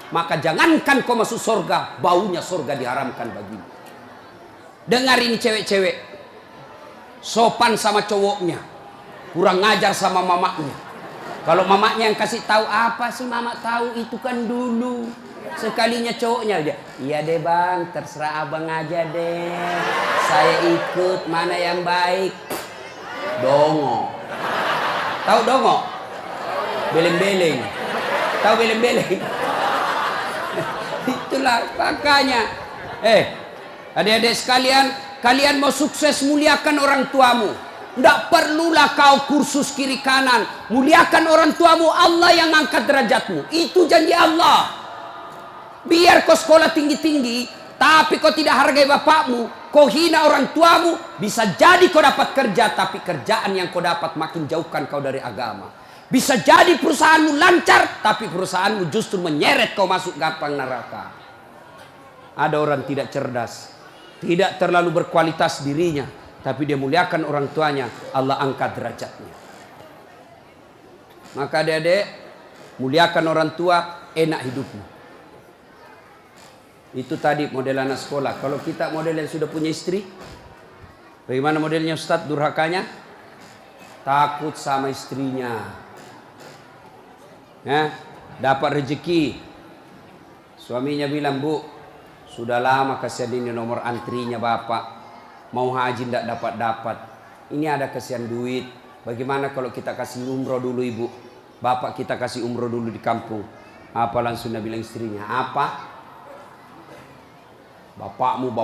maka jangankan kau masuk surga, baunya surga diharamkan bagimu. Dengar ini cewek-cewek, sopan sama cowoknya, kurang ngajar sama mamaknya. Kalau mamaknya yang kasih tahu, apa sih mamak tahu, itu kan dulu. Sekalinya cowoknya aja, iya deh bang, terserah abang aja deh, saya ikut, mana yang baik. Dongo. Tahu dongo? Beleng-beleng. Tahu beleng-beleng? Itulah makanya. Adik-adik sekalian, kalian mau sukses, muliakan orang tuamu. Tidak perlulah kau kursus kiri kanan. Muliakan orang tuamu, Allah yang angkat derajatmu. Itu janji Allah. Biar kau sekolah tinggi-tinggi, tapi kau tidak hargai bapakmu, kau hina orang tuamu, bisa jadi kau dapat kerja, tapi kerjaan yang kau dapat makin jauhkan kau dari agama. Bisa jadi perusahaanmu lancar, tapi perusahaanmu justru menyeret kau masuk gampang neraka. Ada orang tidak cerdas, tidak terlalu berkualitas dirinya, tapi dia muliakan orang tuanya, Allah angkat derajatnya. Maka adik-adik, muliakan orang tua, enak hidupmu. Itu tadi model anak sekolah. Kalau kita model yang sudah punya istri, bagaimana modelnya Ustadz durhakanya? Takut sama istrinya. Dapat rezeki, suaminya bilang, bu, sudah lama kasihan ini nomor antrinya bapak, mau haji tidak dapat-dapat, ini ada kasihan duit, bagaimana kalau kita kasih umroh dulu ibu, bapak kita kasih umroh dulu di kampung. Apa langsung dia bilang istrinya, apa? Bapakmu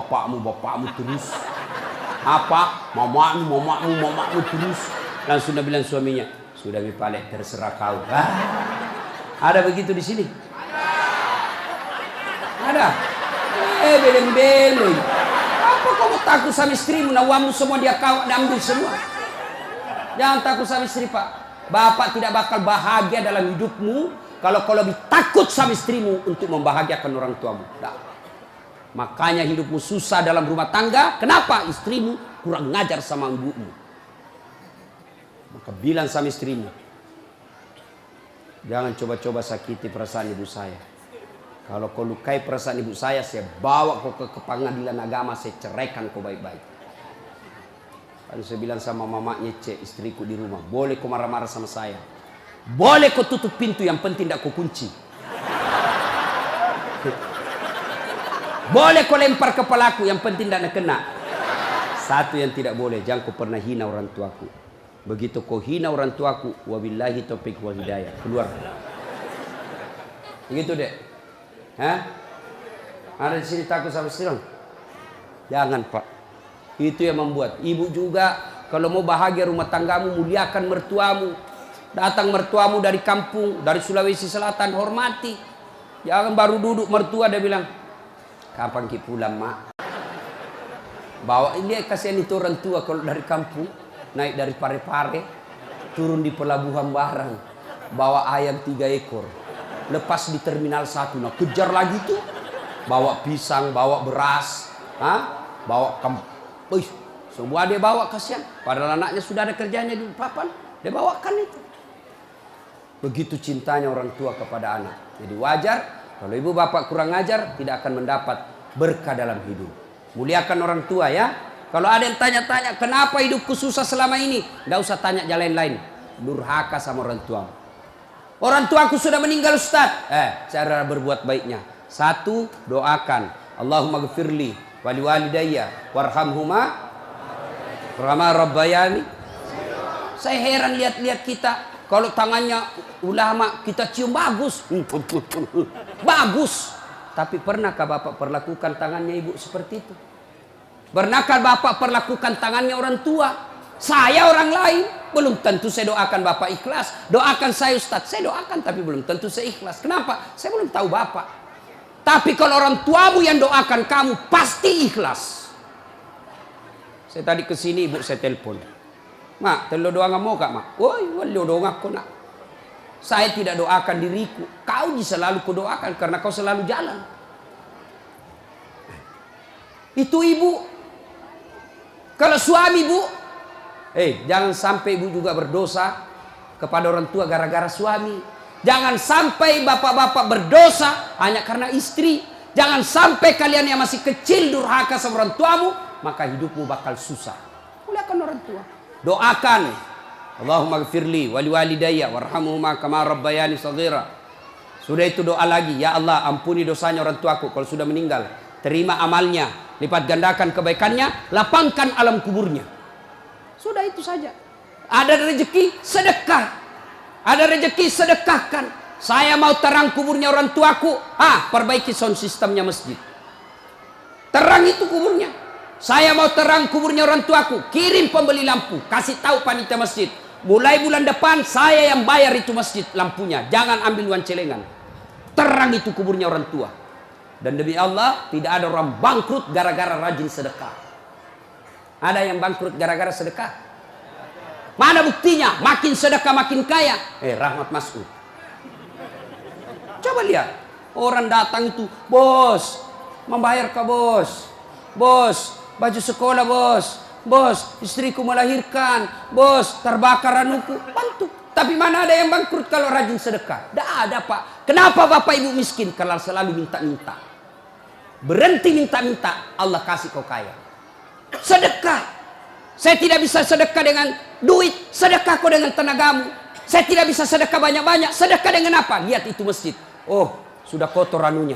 terus. Apa? Mamamu terus. Langsung dia bilang suaminya, sudah mipalek, terserah kau. Ada begitu di sini? Ada. Beleng-beleng. Apa kamu takut sama istrimu? Nawamu semua dia kau ambil semua. Jangan takut sama istri, Pak. Bapak tidak bakal bahagia dalam hidupmu kalau kau lebih takut sama istrimu untuk membahagiakan orang tuamu. Makanya hidupmu susah dalam rumah tangga. Kenapa? Istrimu kurang ngajar sama ibumu. Maka bilang sama istrimu, jangan coba-coba sakiti perasaan ibu saya. Kalau kau lukai perasaan ibu saya bawa kau ke pengadilan agama, saya ceraikan kau baik-baik. Kan saya bilang sama mamanya, istriku di rumah, boleh kau marah-marah sama saya, boleh kau tutup pintu, yang penting tidak kau kunci. Boleh kau lempar kepalaku, yang penting tidak kena. Satu yang tidak boleh, jangan kau pernah hina orang tuaku. Begitu kau hina orang tuaku, wabillahi taufiq wal hidayah, keluar. Begitu deh. Ada di sini takut sama istri? Jangan, Pak. Itu yang membuat ibu juga kalau mau bahagia rumah tanggamu, muliakan mertuamu. Datang mertuamu dari kampung, dari Sulawesi Selatan, hormati. Jangan baru duduk mertua dia bilang, kapan ki pulang, mak? Bawa ini, kasihan itu orang tua kalau dari kampung, naik dari Parepare, turun di pelabuhan barang, bawa ayam 3 ekor, lepas di terminal 1, nah kejar lagi tuh, bawa pisang, bawa beras, bawa semua dia bawa, kasihan. Padahal anaknya sudah ada kerjanya di papan, dia bawakan itu. Begitu cintanya orang tua kepada anak. Jadi wajar kalau ibu bapak kurang ajar, tidak akan mendapat berkah dalam hidup. Muliakan orang tua ya. Kalau ada yang tanya-tanya, kenapa hidupku susah selama ini? Tidak usah tanya jalan lain. Durhaka sama orang tua. Orang tuaku sudah meninggal, Ustaz. Cara berbuat baiknya. 1, doakan. Allahumma gfirli wali walidayya warhamhuma kama rabbayani. Saya heran lihat-lihat kita. Kalau tangannya ulama kita cium bagus. Bagus. Tapi pernahkah Bapak perlakukan tangannya ibu seperti itu? Pernahkah Bapak perlakukan tangannya orang tua? Saya orang lain, belum tentu saya doakan Bapak ikhlas. Doakan saya Ustaz, saya doakan tapi belum tentu saya ikhlas. Kenapa? Saya belum tahu Bapak. Tapi kalau orang tuamu yang doakan kamu, pasti ikhlas. Saya tadi kesini ibu saya telepon. Mak, telo doa nggak mau kak mak? Woi, wali doa ngaku nak. Saya tidak doakan diriku. Kau selalu ku doakan karena kau selalu jalan. Itu ibu. Kalau suami bu, jangan sampai ibu juga berdosa kepada orang tua gara-gara suami. Jangan sampai bapak-bapak berdosa hanya karena istri. Jangan sampai kalian yang masih kecil durhaka sama orang tuamu, maka hidupmu bakal susah. Muliakan orang tua. Doakan. Allahumma gfirli wali walidayya warhamhuma kama rabbayani shaghira. Sudah itu doa lagi, ya Allah ampuni dosanya orang tuaku kalau sudah meninggal. Terima amalnya, lipat gandakan kebaikannya, lapangkan alam kuburnya. Sudah itu saja. Ada rezeki, sedekah. Ada rezeki, sedekahkan. Saya mau terang kuburnya orang tuaku. Perbaiki sound sistemnya masjid. Terang itu kuburnya. Saya mau terang kuburnya orang tuaku. Kirim pembeli lampu. Kasih tahu panitia masjid. Mulai bulan depan saya yang bayar itu masjid lampunya. Jangan ambil uang celengan. Terang itu kuburnya orang tua. Dan demi Allah tidak ada orang bangkrut gara-gara rajin sedekah. Ada yang bangkrut gara-gara sedekah? Mana buktinya? Makin sedekah makin kaya. Rahmat Mas'ud. Coba lihat. Orang datang itu, bos, membayar ke bos. Bos, baju sekolah bos. Bos, istriku melahirkan. Bos, terbakar anuku. Bantu. Tapi mana ada yang bangkrut kalau rajin sedekah? Tidak ada, Pak. Kenapa Bapak Ibu miskin? Kalau selalu minta-minta. Berhenti minta-minta, Allah kasih kau kaya. Sedekah. Saya tidak bisa sedekah dengan duit, sedekah kau dengan tenagamu. Saya tidak bisa sedekah banyak-banyak, sedekah dengan apa? Lihat itu masjid. Oh, sudah kotor anunya.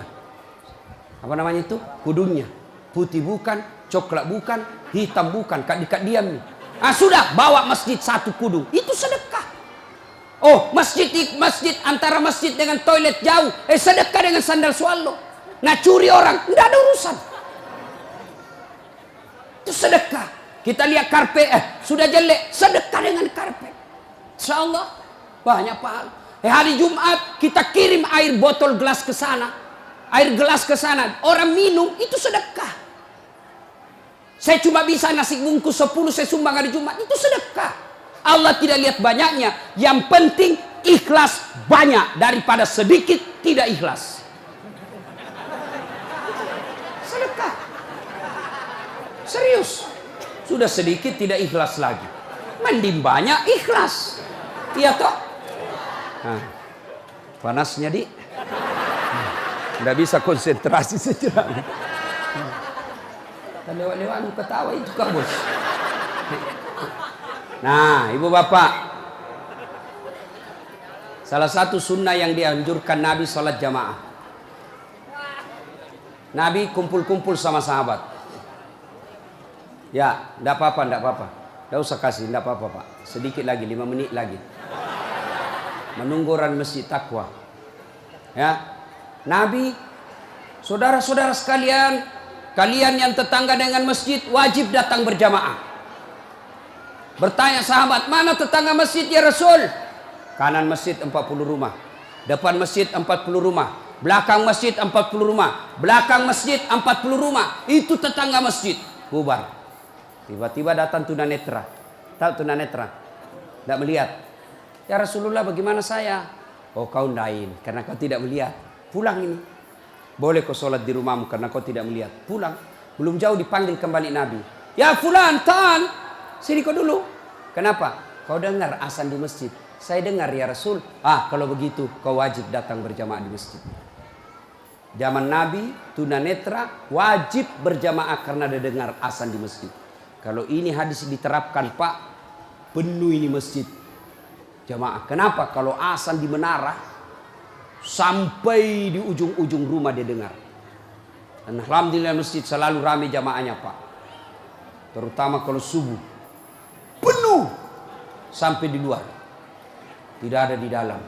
Apa namanya itu? Kudungnya. Putih bukan, coklat bukan, hitam bukan, kat diam nih. Sudah, bawa masjid satu kudung. Itu sedekah. Oh, masjid antara masjid dengan toilet jauh. Sedekah dengan sandal swallow. Nah, curi orang, tidak ada urusan. Itu sedekah. Kita lihat karpet, sudah jelek, sedekah dengan karpet. Insyaallah banyak pahala. Hari Jumat kita kirim air botol gelas ke sana. Air gelas ke sana, orang minum itu sedekah. Saya cuma bisa nasi bungkus 10 saya sumbang hari Jumat, itu sedekah. Allah tidak lihat banyaknya, yang penting ikhlas banyak daripada sedikit tidak ikhlas. Sedekah. Serius. Sudah sedikit tidak ikhlas lagi. Mending banyak ikhlas. Iya toh? Panasnya di. Nggak bisa konsentrasi sejenak. Lewat-lewat ketawa itu Kak Bos. Nah, Ibu Bapak. Salah satu sunnah yang dianjurkan Nabi sholat jamaah. Nabi kumpul-kumpul sama sahabat. Ya, enggak apa-apa. Enggak usah kasih, enggak apa-apa, Pak. Sedikit lagi, 5 menit lagi. Menunggu orang masjid takwa. Ya. Nabi, saudara-saudara sekalian, kalian yang tetangga dengan masjid wajib datang berjamaah. Bertanya sahabat, mana tetangga masjid ya Rasul? Kanan masjid 40 rumah. Depan masjid 40 rumah. Belakang masjid 40 rumah. Belakang masjid 40 rumah. Itu tetangga masjid. Bubar. Tiba-tiba datang tunanetra. Tahu tunanetra? Tidak melihat. Ya Rasulullah bagaimana saya? Oh kau lain karena kau tidak melihat. Pulang ini. Boleh kau sholat di rumahmu karena kau tidak melihat. Pulang. Belum jauh dipanggil kembali Nabi. Ya fulan, ta'al. Sini kau dulu. Kenapa? Kau dengar azan di masjid. Saya dengar ya Rasul. Kalau begitu kau wajib datang berjamaah di masjid. Zaman Nabi, tunanetra wajib berjamaah karena dia dengar azan di masjid. Kalau ini hadis diterapkan Pak, penuh ini masjid jamaah. Kenapa? Kalau azan di menara sampai di ujung-ujung rumah dia dengar. Dan alhamdulillah masjid selalu ramai jamaahnya Pak. Terutama kalau subuh penuh sampai di luar. Tidak ada di dalam.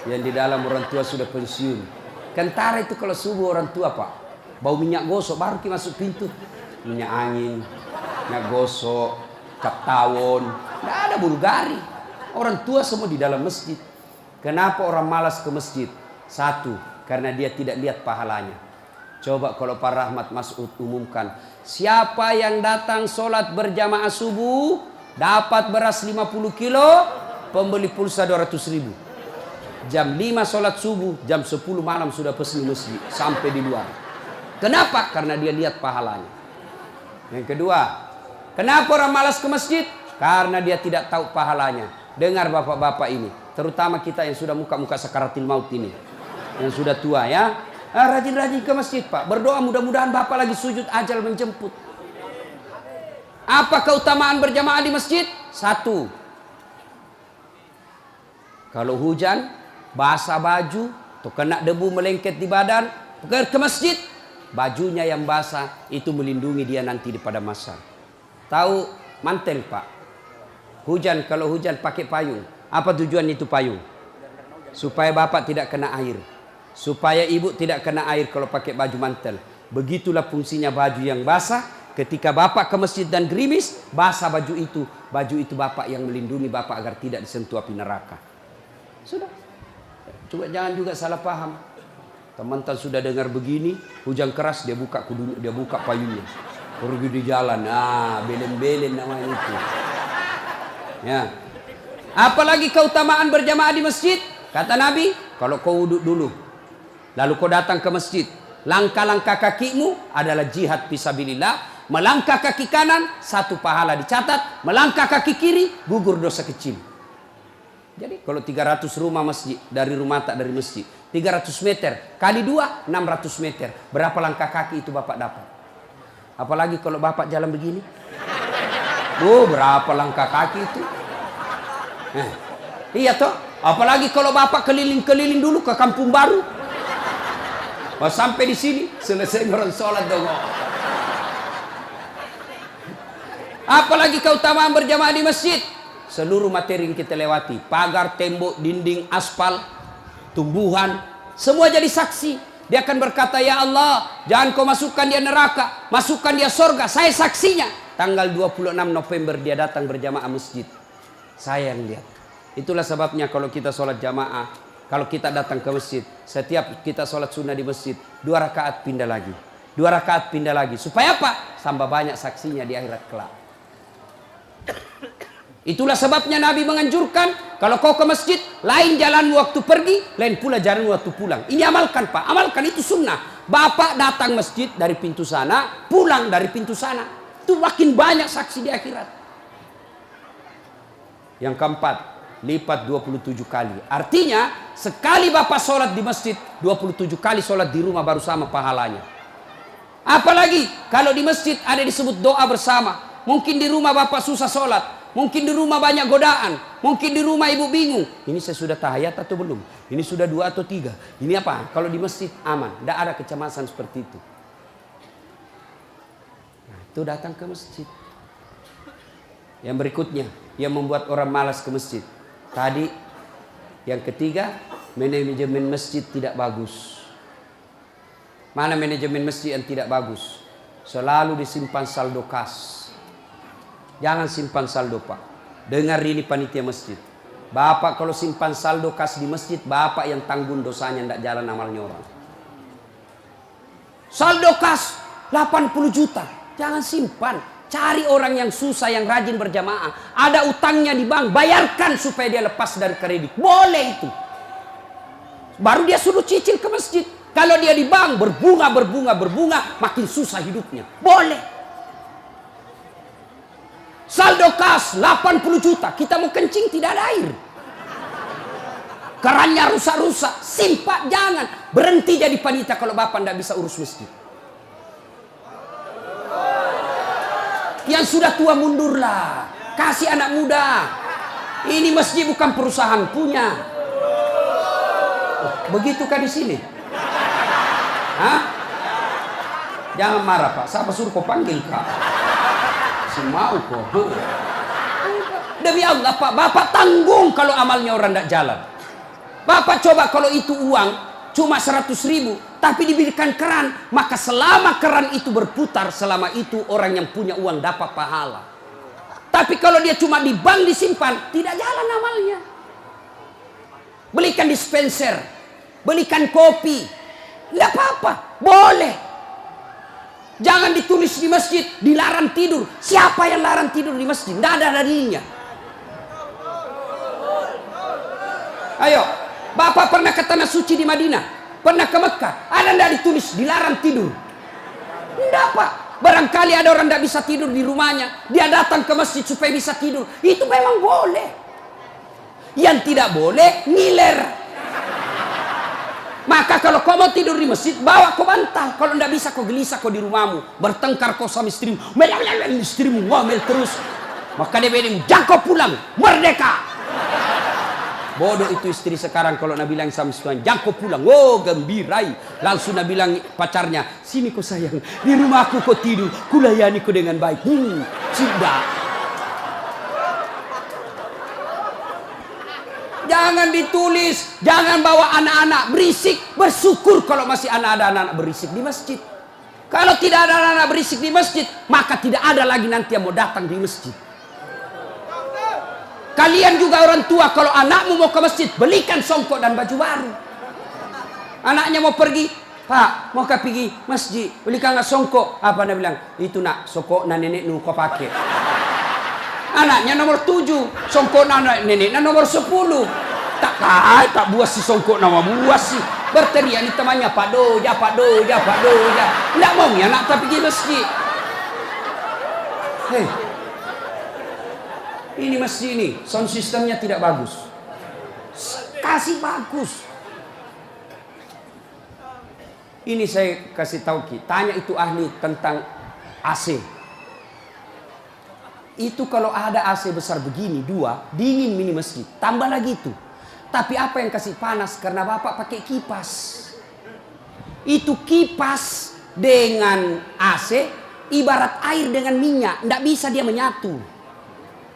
Yang di dalam orang tua sudah pensiun. Kentara itu kalau subuh orang tua Pak, bau minyak gosok baru kita masuk pintu. Minyak angin, minyak gosok, cap tawon, tidak ada Bulgari. Orang tua semua di dalam masjid. Kenapa orang malas ke masjid? Satu, karena dia tidak lihat pahalanya. Coba kalau Pak Rahmat Mas'ud umumkan, siapa yang datang sholat berjamaah subuh dapat beras 50 kilo, pembeli pulsa 200.000. Jam 5 sholat subuh, jam 10 malam sudah pesan masjid sampai di luar. Kenapa? Karena dia lihat pahalanya. Yang kedua, kenapa orang malas ke masjid? Karena dia tidak tahu pahalanya. Dengar bapak-bapak ini, terutama kita yang sudah muka-muka sakaratil maut ini, yang sudah tua ya. Rajin-rajin ke masjid Pak. Berdoa mudah-mudahan Bapak lagi sujud ajal menjemput. Apa keutamaan berjamaah di masjid? Satu, kalau hujan, basah baju, atau kena debu melengket di badan, ke masjid, bajunya yang basah itu melindungi dia nanti di pada masa. Tahu mantel Pak? Hujan, kalau hujan pakai payung. Apa tujuan itu payung? Supaya Bapak tidak kena air. Supaya ibu tidak kena air kalau pakai baju mantel. Begitulah fungsinya baju yang basah. Ketika Bapak ke masjid dan gerimis, basah baju itu Bapak yang melindungi Bapak agar tidak disentuh api neraka. Sudah. Coba jangan juga salah paham. Teman-teman sudah dengar begini, hujan keras dia buka kudunya, dia buka payungnya. Pergi di jalan, belen-belen namanya itu. Ya. Apalagi keutamaan berjamaah di masjid? Kata Nabi, kalau kau wudhu dulu, lalu kau datang ke masjid, langkah-langkah kakimu adalah jihad fisabilillah. Melangkah kaki kanan, 1 pahala dicatat. Melangkah kaki kiri, gugur dosa kecil. Jadi kalau 300 rumah masjid, dari rumah tak dari masjid, 300 meter kali 2, 600 meter. Berapa langkah kaki itu Bapak dapat? Apalagi kalau Bapak jalan begini. Berapa langkah kaki itu? Iya toh. Apalagi kalau Bapak keliling-keliling dulu ke kampung baru. Sampai di sini selesai orang sholat dong. Apalagi keutamaan berjamaah di masjid. Seluruh materi yang kita lewati, pagar, tembok, dinding, aspal, tumbuhan, semua jadi saksi. Dia akan berkata, ya Allah, jangan kau masukkan dia neraka, masukkan dia surga. Saya saksinya. Tanggal 26 November dia datang berjamaah masjid. Saya yang lihat. Itulah sebabnya kalau kita sholat jamaah, kalau kita datang ke masjid, setiap kita sholat sunnah di masjid, 2 rakaat pindah lagi. 2 rakaat pindah lagi. Supaya apa? Tambah banyak saksinya di akhirat kelak. Itulah sebabnya Nabi menganjurkan, kalau kau ke masjid, lain jalan waktu pergi, lain pula jalan waktu pulang. Ini amalkan Pak, amalkan, itu sunnah. Bapak datang masjid dari pintu sana, pulang dari pintu sana. Itu makin banyak saksi di akhirat. Yang keempat, lipat 27 kali. Artinya, sekali Bapak sholat di masjid, 27 kali sholat di rumah baru sama pahalanya. Apalagi, kalau di masjid ada disebut doa bersama. Mungkin di rumah Bapak susah sholat. Mungkin di rumah banyak godaan. Mungkin di rumah ibu bingung. Ini saya sudah tahiyat atau belum? Ini sudah 2 atau 3. Ini apa? Kalau di masjid aman. Tidak ada kecemasan seperti itu. Nah, itu datang ke masjid. Yang berikutnya, yang membuat orang malas ke masjid. Tadi, yang ketiga, manajemen masjid tidak bagus. Mana manajemen masjid yang tidak bagus? Selalu disimpan saldo kas. Jangan simpan saldo Pak. Dengar ini panitia masjid. Bapak kalau simpan saldo kas di masjid, Bapak yang tanggung dosanya, tidak jalan amalnya orang. Saldo kas 80 juta. Jangan simpan. Cari orang yang susah, yang rajin berjamaah. Ada utangnya di bank, bayarkan supaya dia lepas dari kredit. Boleh itu. Baru dia suruh cicil ke masjid. Kalau dia di bank berbunga, makin susah hidupnya. Boleh. Saldo kas 80 juta. Kita mau kencing tidak ada air. Kerannya rusak-rusak. Simpak, jangan. Berhenti jadi panitia kalau Bapak tidak bisa urus masjid. Yang sudah tua mundurlah. Kasih anak muda. Ini masjid bukan perusahaan punya. Begitukah di sini? Hah? Jangan marah Pak. Siapa suruh kau panggil Kak? Mau kok. Demi Allah Pak, Bapak tanggung kalau amalnya orang tidak jalan. Bapak coba kalau itu uang cuma 100.000, tapi diberikan keran, maka selama keran itu berputar, selama itu orang yang punya uang dapat pahala. Tapi kalau dia cuma di bank disimpan, tidak jalan amalnya. Belikan dispenser, belikan kopi, tidak apa-apa, boleh. Jangan ditulis di masjid, dilarang tidur. Siapa yang larang tidur di masjid? Tidak ada dalilnya. Ayo, Bapak pernah ke tanah suci di Madinah? Pernah ke Mekah? Ada tidak ditulis dilarang tidur? Tidak Pak. Barangkali ada orang tidak bisa tidur di rumahnya. Dia datang ke masjid supaya bisa tidur. Itu memang boleh. Yang tidak boleh ngiler. Maka kalau kau mau tidur di masjid, bawa kau bantal. Kalau tidak bisa kau gelisah kau di rumahmu, bertengkar kau sama istrimu, istrimu ngomel terus. Maka dia bilang, jangan kau pulang, merdeka. Bodoh itu istri sekarang kalau Nabi bilang sama istrinya, jangan kau pulang. Oh, gembirai. Langsung Nabi bilang pacarnya, sini kau sayang, di rumahku kau tidur, kulayani kau dengan baik. Sudah. Jangan ditulis, jangan bawa anak-anak berisik. Bersyukur kalau masih ada anak-anak berisik di masjid. Kalau tidak ada anak-anak berisik di masjid, maka tidak ada lagi nanti yang mau datang di masjid. Kalian juga orang tua, kalau anakmu mau ke masjid, belikan songkok dan baju baru. Anaknya mau pergi, Pak, mau pergi masjid, belikan nggak songkok? Apa dia bilang? Itu nak, songkok nenek nu kau pakai. Anaknya nomor 7, songkok nenek nomor 10. Tak buas si songkok nama buas sih. Berteriak ni temannya, Pak Doja, Pak Doja, Pak Doja. Tidak mau ya nak tak pergi masjid. Hei. Ini masjid ini, sound systemnya tidak bagus. Kasih bagus. Ini saya kasih tahu Ki, tanya itu ahli tentang AC. Itu kalau ada AC besar begini, 2, dingin mini masjid. Tambah lagi itu. Tapi apa yang kasih panas? Karena Bapak pakai kipas. Itu kipas dengan AC, ibarat air dengan minyak. Tidak bisa dia menyatu.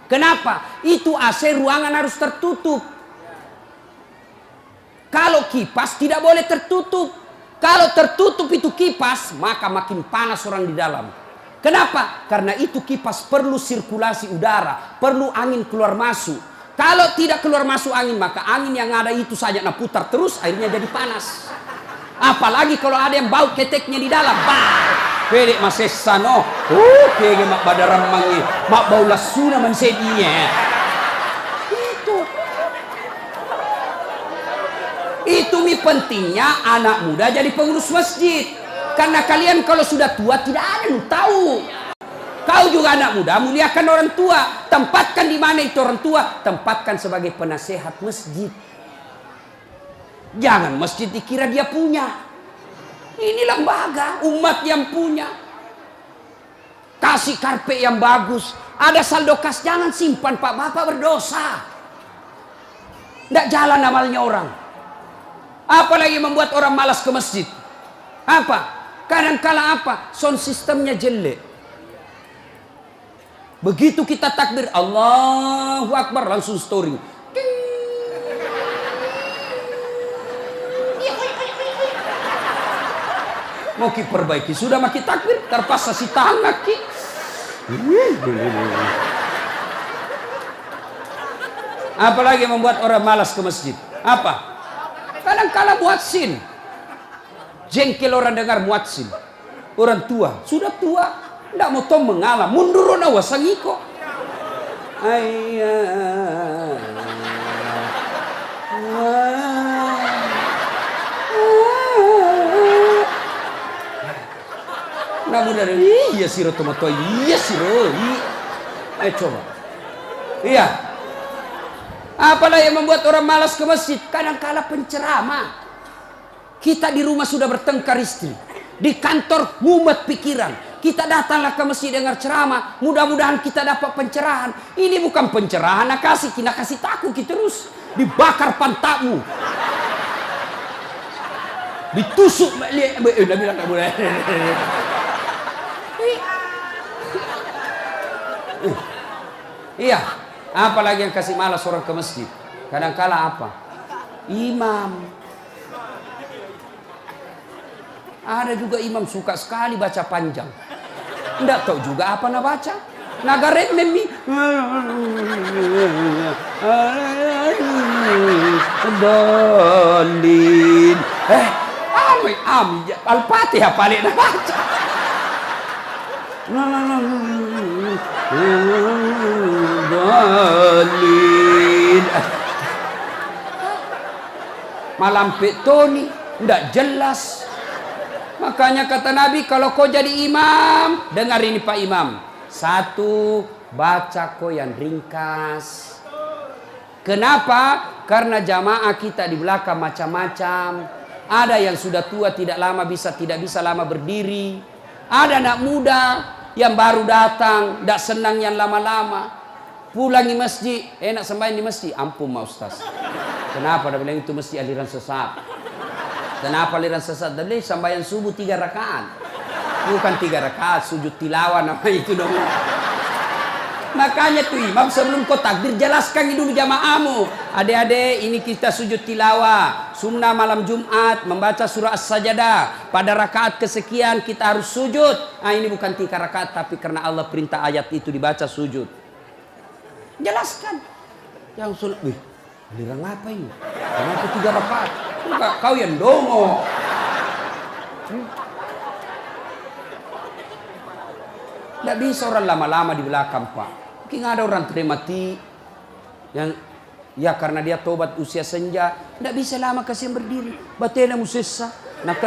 Kenapa? Itu AC ruangan harus tertutup. Kalau kipas tidak boleh tertutup. Kalau tertutup itu kipas, maka makin panas orang di dalam. Kenapa? Karena itu kipas perlu sirkulasi udara, perlu angin keluar masuk. Kalau tidak keluar masuk angin, maka angin yang ada itu saja nak putar terus, akhirnya jadi panas. Apalagi kalau ada yang bau keteknya di dalam. Pede masesano, kege mak badaram mangi, mak bau lasuna mansedinya. Itu mi pentingnya anak muda jadi pengurus masjid. Karena kalian kalau sudah tua tidak ada yang tahu. Kau juga anak muda, muliakan orang tua. Tempatkan di mana itu orang tua, tempatkan sebagai penasehat masjid. Jangan masjid dikira dia punya. Ini lembaga umat yang punya. Kasih karpet yang bagus. Ada saldo kas, jangan simpan Pak, Bapak berdosa. Tidak jalan amalnya orang. Apalagi membuat orang malas ke masjid. Apa? Kadang-kala apa? Sound sistemnya jelek. Begitu kita takbir Allahu Akbar, langsung story. Mau ki perbaiki, sudah maki takbir, terpaksa si tangan ki. Apalagi membuat orang malas ke masjid. Apa? Kadang-kala muadzin. Jengkel orang dengar muadzin. Orang tua, sudah tua, tidak mau tom mengalah, mundur ona wasangiko. Namun dari iya siro tomato, iya siro. Coba. Iya. Apalah yang membuat orang malas ke masjid? Kadang-kala penceramah. Kita di rumah sudah bertengkar istri. Di kantor mumet pikiran. Kita datanglah ke masjid dengar ceramah. Mudah-mudahan kita dapat pencerahan. Ini bukan pencerahan, nak kasih takut kita terus. Dibakar pantatmu. Ditusuk. Udah bilang tak boleh. Iya. Apalagi yang kasih malas orang ke masjid? Kadang-kala apa? Imam. Ada juga imam suka sekali baca panjang. Tidak tahu juga apa nak baca. Nagaret memi. Dolin. Al-Fatihah paling nak baca. Dolin. Malam petoni tidak jelas. Makanya kata Nabi, kalau kau jadi imam, dengar ini Pak Imam. 1, baca kau yang ringkas. Kenapa? Karena jamaah kita di belakang macam-macam. Ada yang sudah tua tidak bisa lama berdiri. Ada anak muda yang baru datang, tidak senang yang lama-lama. Pulang di masjid, enak sembahyang di masjid. Ampun ma Ustaz. Kenapa? Dia bilang itu mesti aliran sesat. Kenapa aliran sesat? Dia bilang sembahyang subuh 3 rakaat. Bukan 3 rakaat, sujud tilawah nama itu dong. Makanya tuh imam sebelum kau takbir jelaskan dulu jamaahmu. Adik-adik, ini kita sujud tilawah. Sunnah malam Jumat membaca surah As-Sajdah. Pada rakaat kesekian kita harus sujud. Nah ini bukan 3 rakaat tapi karena Allah perintah ayat itu dibaca sujud. Jelaskan. Yang sulit, wih, aliran apa ini? Kenapa 3 rakaat? Enggak, kau yang dongo. Tidak bisa orang lama-lama di belakang Pak. Mungkin ada orang mati yang ya karena dia tobat usia senja, tidak bisa lama kasih berdiri. Batena musessa, nak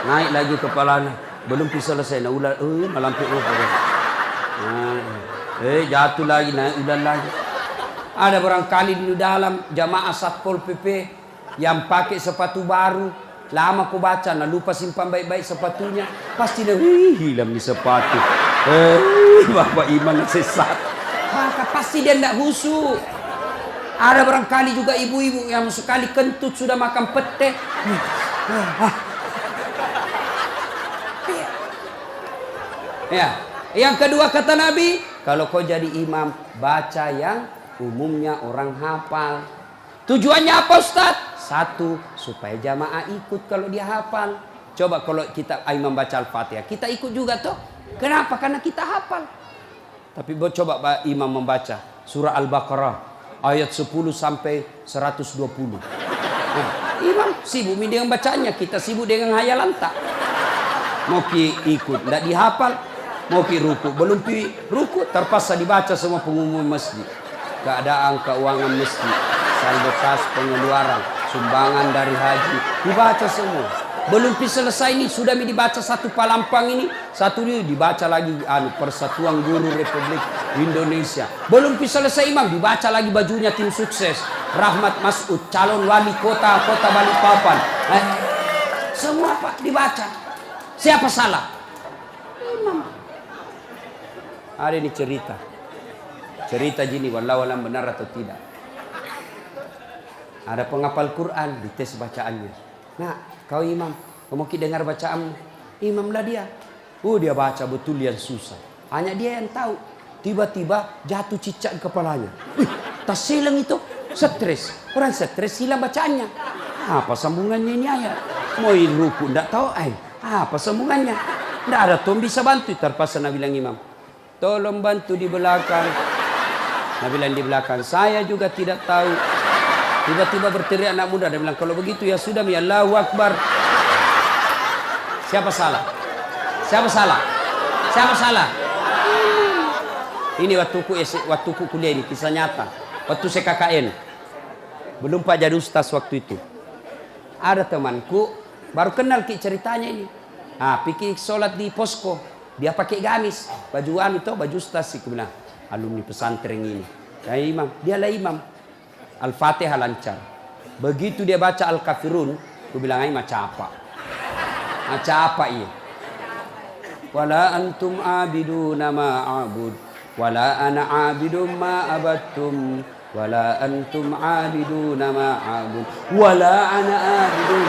naik lagi kepalanya, belum bisa selesai. Nah ulah, malam itu jatuh lagi, naik udah lagi. Ada barangkali di dalam jamaah Satpol PP yang pakai sepatu baru. Lama kau baca, nah lupa simpan baik-baik sepatunya. Pasti dia hilang di sepatu. Bapak imam sesat. Maka pasti dia tidak khusyuk. Ada barangkali juga ibu-ibu yang sekali kentut sudah makan pete. Ya. Yang kedua kata Nabi, kalau kau jadi imam, baca yang umumnya orang hafal. Tujuannya apa Ustaz? 1, supaya jamaah ikut kalau dia hafal. Coba kalau kita imam baca Al-Fatihah, kita ikut juga toh. Kenapa? Karena kita hafal. Tapi coba imam membaca surah Al-Baqarah ayat 10 sampai 120. Nah, imam sibuk dengan bacanya, kita sibuk dengan hayalan tak. Mau ikut, tidak dihafal. Mau ruku, belum ruku, terpaksa dibaca semua pengumuman masjid. Keadaan keuangan masjid, saldo kas pengeluaran, sumbangan dari haji, dibaca semua. Belum selesai ini sudah dibaca satu palampang ini, satu ini dibaca lagi Persatuan Guru Republik Indonesia. Belum selesai imam dibaca lagi bajunya tim sukses Rahmat Masud, calon wali kota Balikpapan. Semua Pak dibaca. Siapa salah? Imam. Ada ini cerita gini, wallahu alam benar atau tidak. Ada penghafal Quran, dites bacaannya. Nah, kau imam, kau mau dengar bacaanmu. Imamlah dia. Dia baca betul yang susah. Hanya dia yang tahu. Tiba-tiba jatuh cicak di kepalanya. Tas silang itu, stres. Orang stres hilang bacaannya. Apa sambungannya ini ayat? Mau ruku, tidak tahu apa sambungannya? Tidak ada tuh bisa bantu. Terpaksa Nabi bilang imam, tolong bantu di belakang. Nabi bilang di belakang, saya juga tidak tahu. Tiba-tiba berteriak anak muda. Dia bilang, kalau begitu ya sudah, ya Allahu Akbar. Siapa salah? Siapa salah? Siapa salah? Ini waktuku kuliah ini, kisah nyata. Waktu saya KKN. Belum Pak jadi ustaz waktu itu. Ada temanku, baru kenal ceritanya ini. Pikir sholat di posko. Dia pakai gamis. Baju baju ustaz sih. Aku bilang, alumni pesantren ini. Ya imam, dialah imam. Al-Fatihah lancar. Begitu dia baca Al-Kafirun, aku bilang macam apa? Macam apa ini? Wala antum abiduna ma'abud, wala ana abidum ma'abattum, wala antum abiduna ma'abud, wala ana abidum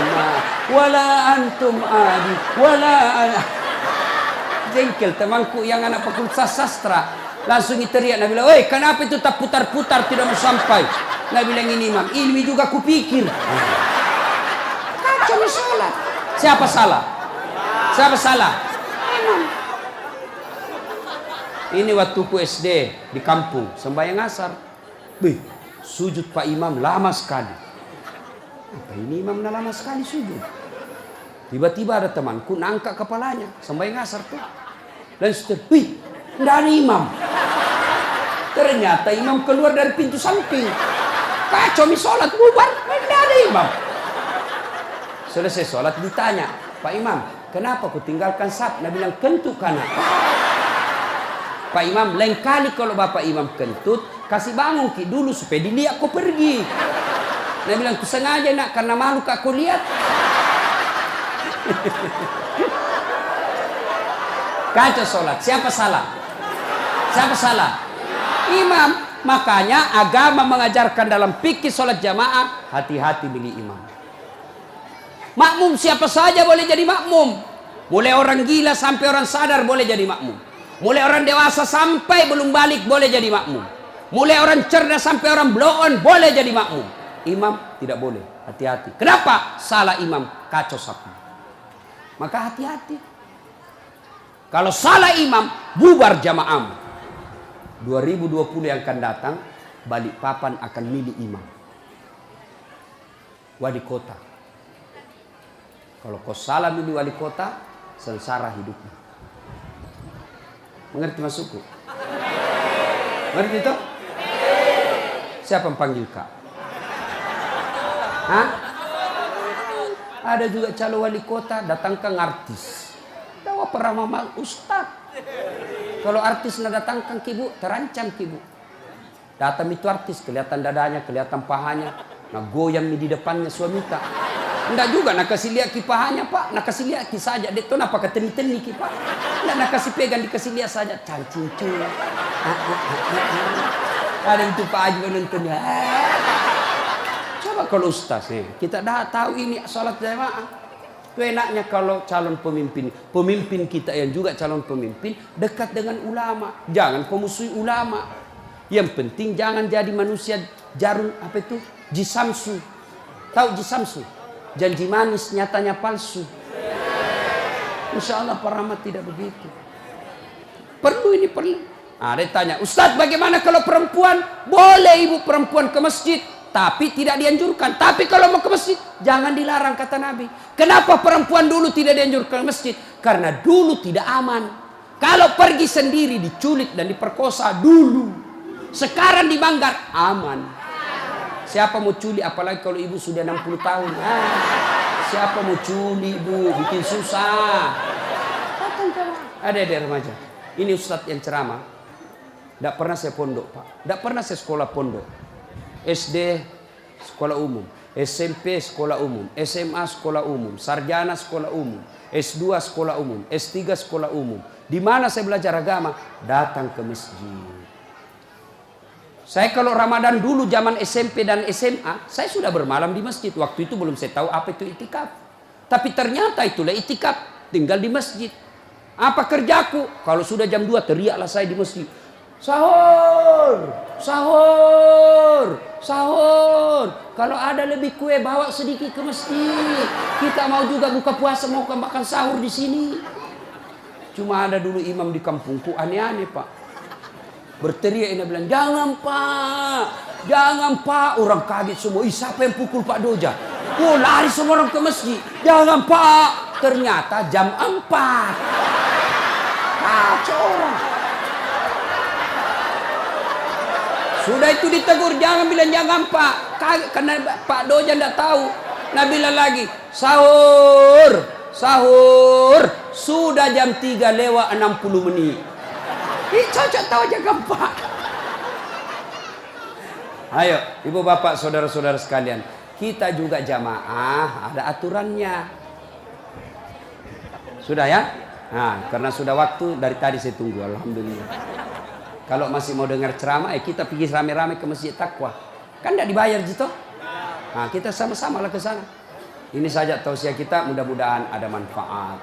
wala antum abid, wala ana. Jengkel temanku yang anak fakultas sastra. Langsung teriak. Nabi bilang, "Oi, kenapa itu tak putar-putar tidak mau sampai?" Nabi bilang, "Ini imam, ilmi juga kupikir." Kacau salah. Siapa salah? Siapa salah? Imam. Ini waktuku SD di kampung, sembahyang asar. Sujud Pak Imam lama sekali. Apa ini imam lama sekali sujud? Tiba-tiba ada temanku nangkak kepalanya, sembahyang asar tuh. Dan tidak ada imam. Ternyata imam keluar dari pintu samping. Kacau sholat bubar, tidak ada imam. Selesai sholat ditanya, Pak Imam, kenapa kau tinggalkan saf? Nabi bilang, kentut kanan. Pak Imam, lain kali kalau Bapak Imam kentut, kasih bangun Ki dulu supaya dilihat kau pergi. Dia bilang, sengaja nak, karena malu kak kau lihat. Kacau sholat. Siapa salah? Siapa salah? Imam. Makanya agama mengajarkan dalam fikih sholat jamaah, hati-hati milih imam. Makmum siapa saja boleh jadi makmum. Mulai orang gila sampai orang sadar boleh jadi makmum. Mulai orang dewasa sampai belum balik boleh jadi makmum. Mulai orang cerdas sampai orang blow on boleh jadi makmum. Imam tidak boleh. Hati-hati. Kenapa? Salah imam, kacau sapu. Maka hati-hati. Kalau salah imam, bubar jamaah. 2020 yang akan datang, Balikpapan akan milih imam. Wali kota. Kalau kau salah milih wali kota, sengsara hidupmu. Mengerti maksudku? Mengerti itu? Siapa yang panggil kak? Hah? Ada juga calon wali kota, datangkan artis. Tahu pernah mama ustad. Kalau artis nak datangkan kibu, terancam kibu. Datang itu artis, kelihatan dadanya, kelihatan pahanya, nak goyang di depannya suami tak. Enggak juga nak kasih lihat ki pahanya pak, nak kasih lihat ki saja. Dia tu apa keteni-teni ki pak. Enggak nak kasih pegang, dikasih lihat saja. Cancing-cing. Ada itu pak Haji menontonnya. Coba kalau ustaz nih, kita dah tahu ini sholat jamaah. Itu enaknya kalau calon pemimpin kita yang juga calon pemimpin dekat dengan ulama. Jangan pemusuhi ulama. Yang penting jangan jadi manusia jarum apa itu? Jisamsu. Tahu jisamsu? Janji manis nyatanya palsu. Insya Allah Pak Rahmat tidak begitu. Perlu ini perlu. Nah, dia tanya, Ustadz bagaimana kalau perempuan? Boleh ibu perempuan ke masjid. Tapi tidak dianjurkan. Tapi kalau mau ke masjid, jangan dilarang kata Nabi. Kenapa perempuan dulu tidak dianjurkan ke masjid? Karena dulu tidak aman. Kalau pergi sendiri diculik dan diperkosa dulu. Sekarang di Manggar aman. Siapa mau culik? Apalagi kalau ibu sudah 60 tahun. Siapa mau culik bu? Bikin susah. Ada remaja. Ini ustadz yang ceramah. Tidak pernah saya pondok pak. Tidak pernah saya sekolah pondok. SD sekolah umum, SMP sekolah umum, SMA sekolah umum, sarjana sekolah umum, S2 sekolah umum, S3 sekolah umum. Di mana saya belajar agama? Datang ke masjid. Saya kalau Ramadan dulu zaman SMP dan SMA, saya sudah bermalam di masjid. Waktu itu belum saya tahu apa itu itikaf. Tapi ternyata itulah itikaf, tinggal di masjid. Apa kerjaku? Kalau sudah jam 2 teriaklah saya di masjid. Sahur, sahur, sahur. Kalau ada lebih kue bawa sedikit ke masjid. Kita mau juga buka puasa, mau makan sahur di sini. Cuma ada dulu imam di kampungku aneh-aneh pak. Berteriak ini bilang, jangan pak, jangan pak. Orang kaget semua. Ih siapa yang pukul Pak Doja? Oh lari semua orang ke masjid. Jangan pak. Ternyata jam 4. Kacau orang. Sudah itu ditegur, jangan bilang jangan pak. Karena Pak Doja tidak tahu. Nah bilang lagi, sahur, sahur. Sudah jam 3 lewat 60 menit. Ih cocok tahu jangan pak. Ayo ibu bapak saudara-saudara sekalian. Kita juga jamaah ada aturannya. Sudah ya? Nah karena sudah waktu dari tadi saya tunggu. Alhamdulillah. Kalau masih mau dengar ceramah, kita pergi rame-rame ke Masjid Taqwa. Kan tidak dibayar gitu. Nah, kita sama-sama lah ke sana. Ini saja tausiah kita, mudah-mudahan ada manfaat.